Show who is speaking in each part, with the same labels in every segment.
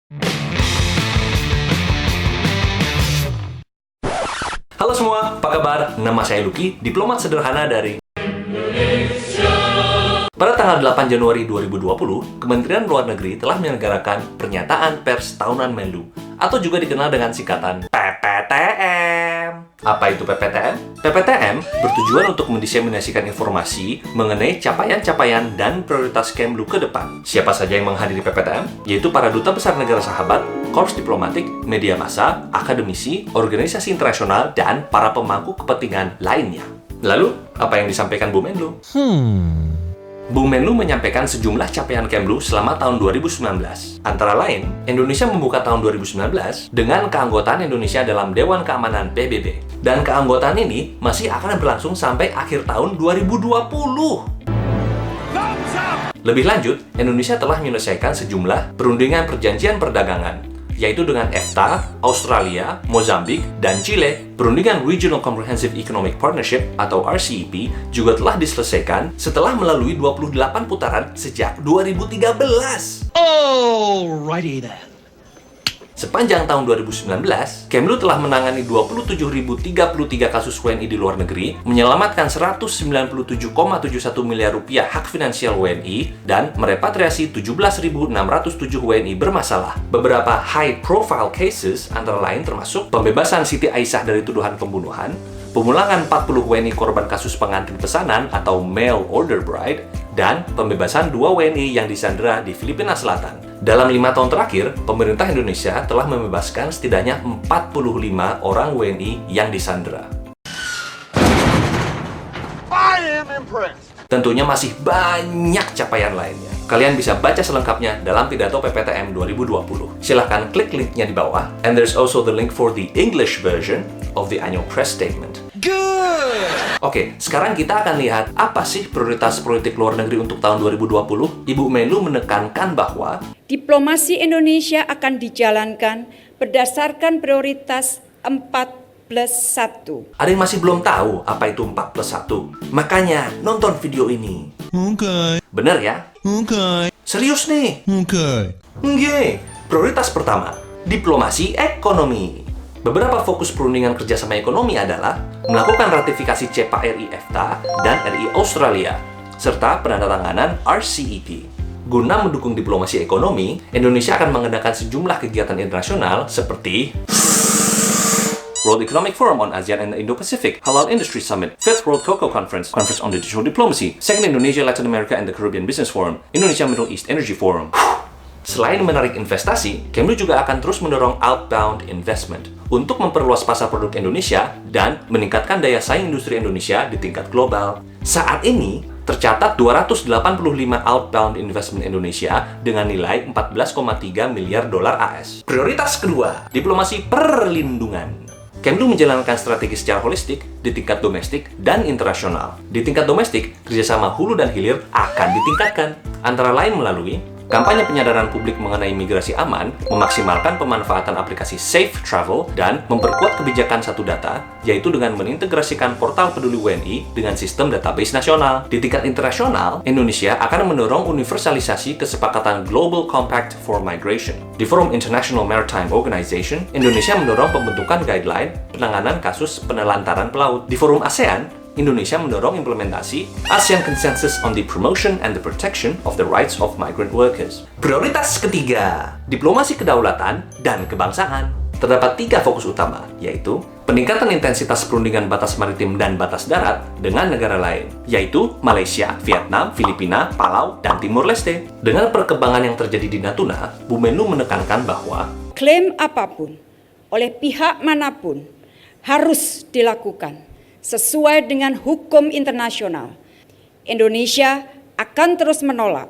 Speaker 1: Halo semua, apa kabar? Nama saya Lucky, diplomat sederhana dari Indonesia. Pada tanggal 8 Januari 2020, Kementerian Luar Negeri telah menyelenggarakan Pernyataan Pers Tahunan Menlu, atau juga dikenal dengan singkatan PPTM. Apa itu PPTM? PPTM bertujuan untuk mendiseminasikan informasi mengenai capaian-capaian dan prioritas Kemlu ke depan. Siapa saja yang menghadiri PPTM? Yaitu para duta besar negara sahabat, korps diplomatik, media massa, akademisi, organisasi internasional, dan para pemangku kepentingan lainnya. Lalu, apa yang disampaikan Bu Menlu? Bu Menlu menyampaikan sejumlah capaian Kemlu selama tahun 2019. Antara lain, Indonesia membuka tahun 2019 dengan keanggotaan Indonesia dalam Dewan Keamanan PBB. Dan keanggotaan ini masih akan berlangsung sampai akhir tahun 2020. Lebih lanjut, Indonesia telah menyelesaikan sejumlah perundingan perjanjian perdagangan, yaitu dengan EFTA, Australia, Mozambik, dan Chile. Perundingan Regional Comprehensive Economic Partnership atau RCEP juga telah diselesaikan setelah melalui 28 putaran sejak 2013.
Speaker 2: Alrighty then.
Speaker 1: Sepanjang tahun 2019, Kemlu telah menangani 27.033 kasus WNI di luar negeri, menyelamatkan 197,71 miliar rupiah hak finansial WNI, dan merepatriasi 17.607 WNI bermasalah. Beberapa high-profile cases antara lain termasuk pembebasan Siti Aisyah dari tuduhan pembunuhan, pemulangan 40 WNI korban kasus pengantin pesanan atau mail order bride, dan pembebasan 2 WNI yang disandera di Filipina Selatan. Dalam 5 tahun terakhir, pemerintah Indonesia telah membebaskan setidaknya 45 orang WNI yang disandera.
Speaker 2: I am impressed.
Speaker 1: Tentunya masih banyak capaian lainnya. Kalian bisa baca selengkapnya dalam pidato PPTM 2020. Silahkan klik linknya di bawah. And there's also the link for the English version of the annual press statement.
Speaker 2: Good.
Speaker 1: Oke, sekarang kita akan lihat apa sih prioritas politik luar negeri untuk tahun 2020. Ibu Menlu menekankan bahwa
Speaker 3: diplomasi Indonesia akan dijalankan berdasarkan prioritas 4+1.
Speaker 1: ada yang masih belum tahu apa itu 4+1. Makanya nonton video ini.
Speaker 2: Okay.
Speaker 1: Bener ya?
Speaker 2: Okay.
Speaker 1: Serius nih?
Speaker 2: Okay.
Speaker 1: Nggih. Prioritas pertama, diplomasi ekonomi. Beberapa fokus perundingan kerjasama ekonomi adalah melakukan ratifikasi CEPA RI EFTA dan RI Australia, serta penandatanganan RCEP. Guna mendukung diplomasi ekonomi, Indonesia akan mengadakan sejumlah kegiatan internasional seperti World Economic Forum on ASEAN and the Indo-Pacific, Halal Industry Summit, 5th World Cocoa Conference, Conference on Digital Diplomacy, 2nd Indonesia, Latin America and the Caribbean Business Forum, Indonesia Middle East Energy Forum. Selain menarik investasi, Kemlu juga akan terus mendorong outbound investment untuk memperluas pasar produk Indonesia dan meningkatkan daya saing industri Indonesia di tingkat global. Saat ini, tercatat 285 outbound investment Indonesia dengan nilai 14,3 miliar dolar AS. Prioritas kedua, diplomasi perlindungan. Kemlu menjalankan strategi secara holistik di tingkat domestik dan internasional. Di tingkat domestik, kerjasama hulu dan hilir akan ditingkatkan, antara lain melalui kampanye penyadaran publik mengenai migrasi aman, memaksimalkan pemanfaatan aplikasi Safe Travel, dan memperkuat kebijakan satu data, yaitu dengan mengintegrasikan portal peduli WNI dengan sistem database nasional. Di tingkat internasional, Indonesia akan mendorong universalisasi kesepakatan Global Compact for Migration. Di Forum International Maritime Organization, Indonesia mendorong pembentukan guideline penanganan kasus penelantaran pelaut. Di Forum ASEAN, Indonesia mendorong implementasi ASEAN Consensus on the Promotion and the Protection of the Rights of Migrant Workers. Prioritas ketiga, diplomasi kedaulatan dan kebangsaan. Terdapat 3 fokus utama, yaitu peningkatan intensitas perundingan batas maritim dan batas darat dengan negara lain, yaitu Malaysia, Vietnam, Filipina, Palau, dan Timur Leste. Dengan perkembangan yang terjadi di Natuna, Bu Menlu menekankan bahwa
Speaker 3: Klaim apapun oleh pihak manapun harus dilakukan sesuai dengan hukum internasional. Indonesia akan terus menolak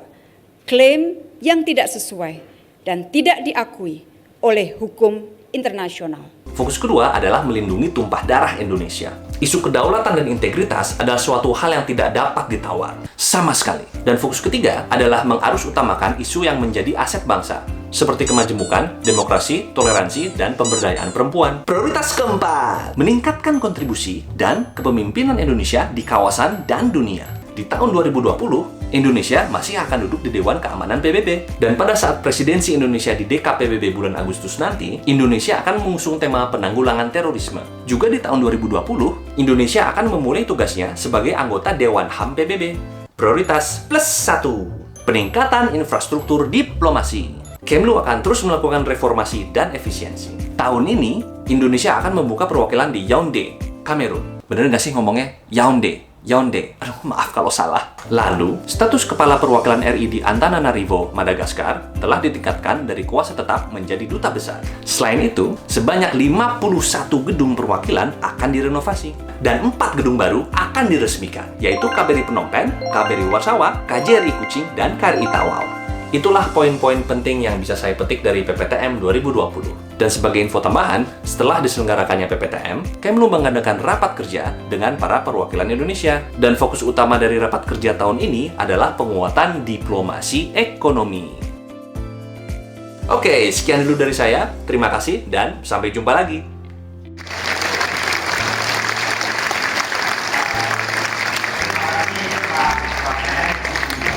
Speaker 3: klaim yang tidak sesuai dan tidak diakui oleh hukum internasional.
Speaker 1: fokus kedua adalah melindungi tumpah darah Indonesia. Isu kedaulatan dan integritas adalah suatu hal yang tidak dapat ditawar, sama sekali. Dan fokus ketiga adalah mengarus utamakan isu yang menjadi aset bangsa, seperti kemajemukan, demokrasi, toleransi, dan pemberdayaan perempuan. Prioritas keempat, meningkatkan kontribusi dan kepemimpinan Indonesia di kawasan dan dunia. Di Di tahun 2020, Indonesia masih akan duduk di Dewan Keamanan PBB. Dan pada saat presidensi Indonesia di DKPBB bulan Agustus nanti, Indonesia akan mengusung tema penanggulangan terorisme. Juga di tahun 2020, Indonesia akan memulai tugasnya sebagai anggota Dewan HAM PBB. Prioritas plus 1, peningkatan infrastruktur diplomasi. Kemlu akan terus melakukan reformasi dan efisiensi. Tahun ini, Indonesia akan membuka perwakilan di Yaounde, Kamerun. Bener nggak sih ngomongnya? Yaounde. Aduh, maaf kalau salah. Lalu, status Kepala Perwakilan RI di Antananarivo, Madagaskar, telah ditingkatkan dari kuasa tetap menjadi duta besar. Selain itu, sebanyak 51 gedung perwakilan akan direnovasi. Dan 4 gedung baru akan diresmikan, yaitu KBRI Phnom Penh, KBRI Warsawa, KJRI Kuching, dan KRI Tawau. Itulah poin-poin penting yang bisa saya petik dari PPTM 2020. Dan sebagai info tambahan, setelah diselenggarakannya PPTM, Kemlu mengadakan rapat kerja dengan para perwakilan Indonesia. Dan fokus utama dari rapat kerja tahun ini adalah penguatan diplomasi ekonomi. Oke, sekian dulu dari saya. Terima kasih dan sampai jumpa lagi.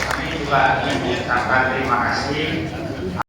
Speaker 4: Kami juga ingin mengucapkan terima kasih